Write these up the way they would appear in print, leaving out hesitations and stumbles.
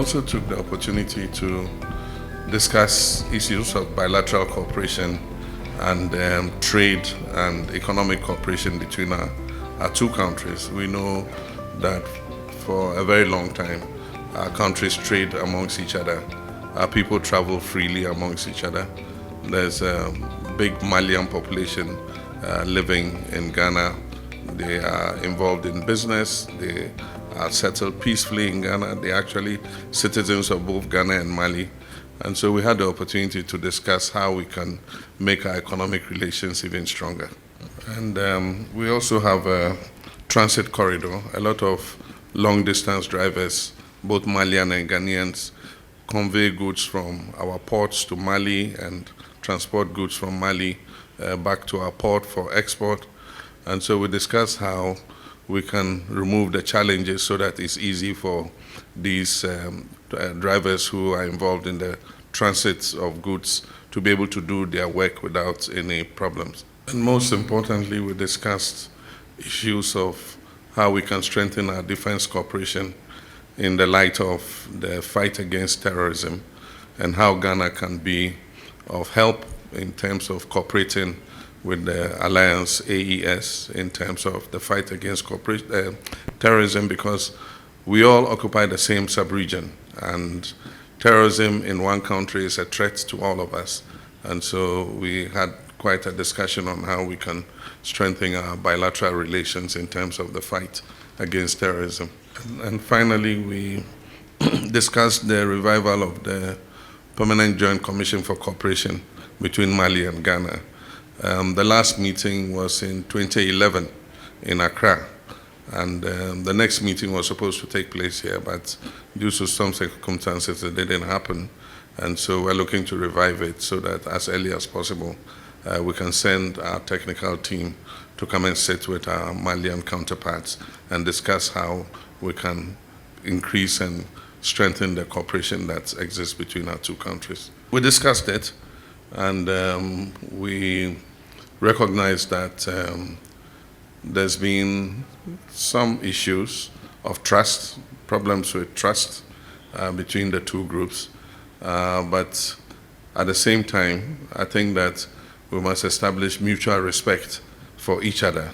also took the opportunity to discuss issues of bilateral cooperation and trade and economic cooperation between our two countries. We know that for a very long time, our countries trade amongst each other. Our people travel freely amongst each other. There's a big Malian population living in Ghana. They are involved in business. They are settled peacefully in Ghana. They're actually citizens of both Ghana and Mali. And so we had the opportunity to discuss how we can make our economic relations even stronger. And we also have a transit corridor. A lot of long-distance drivers, both Malian and Ghanaians, convey goods from our ports to Mali and transport goods from Mali back to our port for export. And so we discussed how we can remove the challenges so that it's easy for these drivers who are involved in the transit of goods to be able to do their work without any problems. And most importantly, we discussed issues of how we can strengthen our defense cooperation in the light of the fight against terrorism and how Ghana can be of help in terms of cooperating with the Alliance AES in terms of the fight against terrorism, because we all occupy the same sub-region, and terrorism in one country is a threat to all of us. And so we had quite a discussion on how we can strengthen our bilateral relations in terms of the fight against terrorism. And finally, we discussed the revival of the Permanent Joint Commission for Cooperation between Mali and Ghana. The last meeting was in 2011 in Accra, and the next meeting was supposed to take place here, but due to some circumstances it didn't happen. And so we're looking to revive it so that as early as possible we can send our technical team to come and sit with our Malian counterparts and discuss how we can increase and strengthen the cooperation that exists between our two countries. We discussed it, and we recognize that there's been some issues of trust, problems with trust between the two groups. But at the same time, I think that we must establish mutual respect for each other.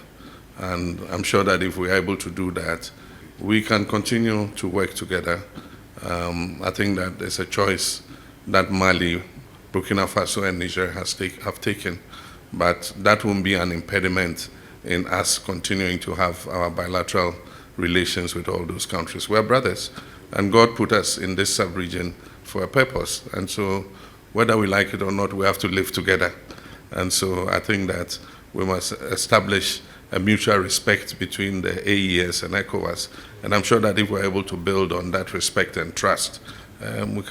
And I'm sure that if we're able to do that, we can continue to work together. I think that there's a choice that Mali, Burkina Faso, and Niger have taken, but that won't be an impediment in us continuing to have our bilateral relations with all those countries. We're brothers, and God put us in this sub-region for a purpose. And so whether we like it or not, we have to live together. And so I think that we must establish a mutual respect between the AES and ECOWAS. And I'm sure that if we're able to build on that respect and trust,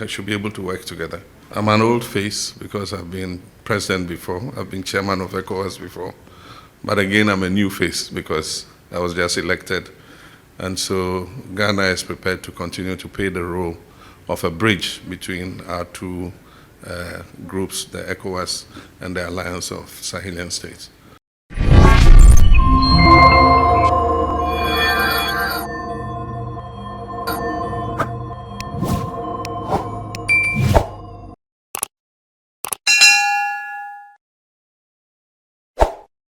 should be able to work together. I'm an old face because I've been president before. I've been chairman of ECOWAS before. But again, I'm a new face because I was just elected. And so Ghana is prepared to continue to play the role of a bridge between our two groups, the ECOWAS and the Alliance of Sahelian States.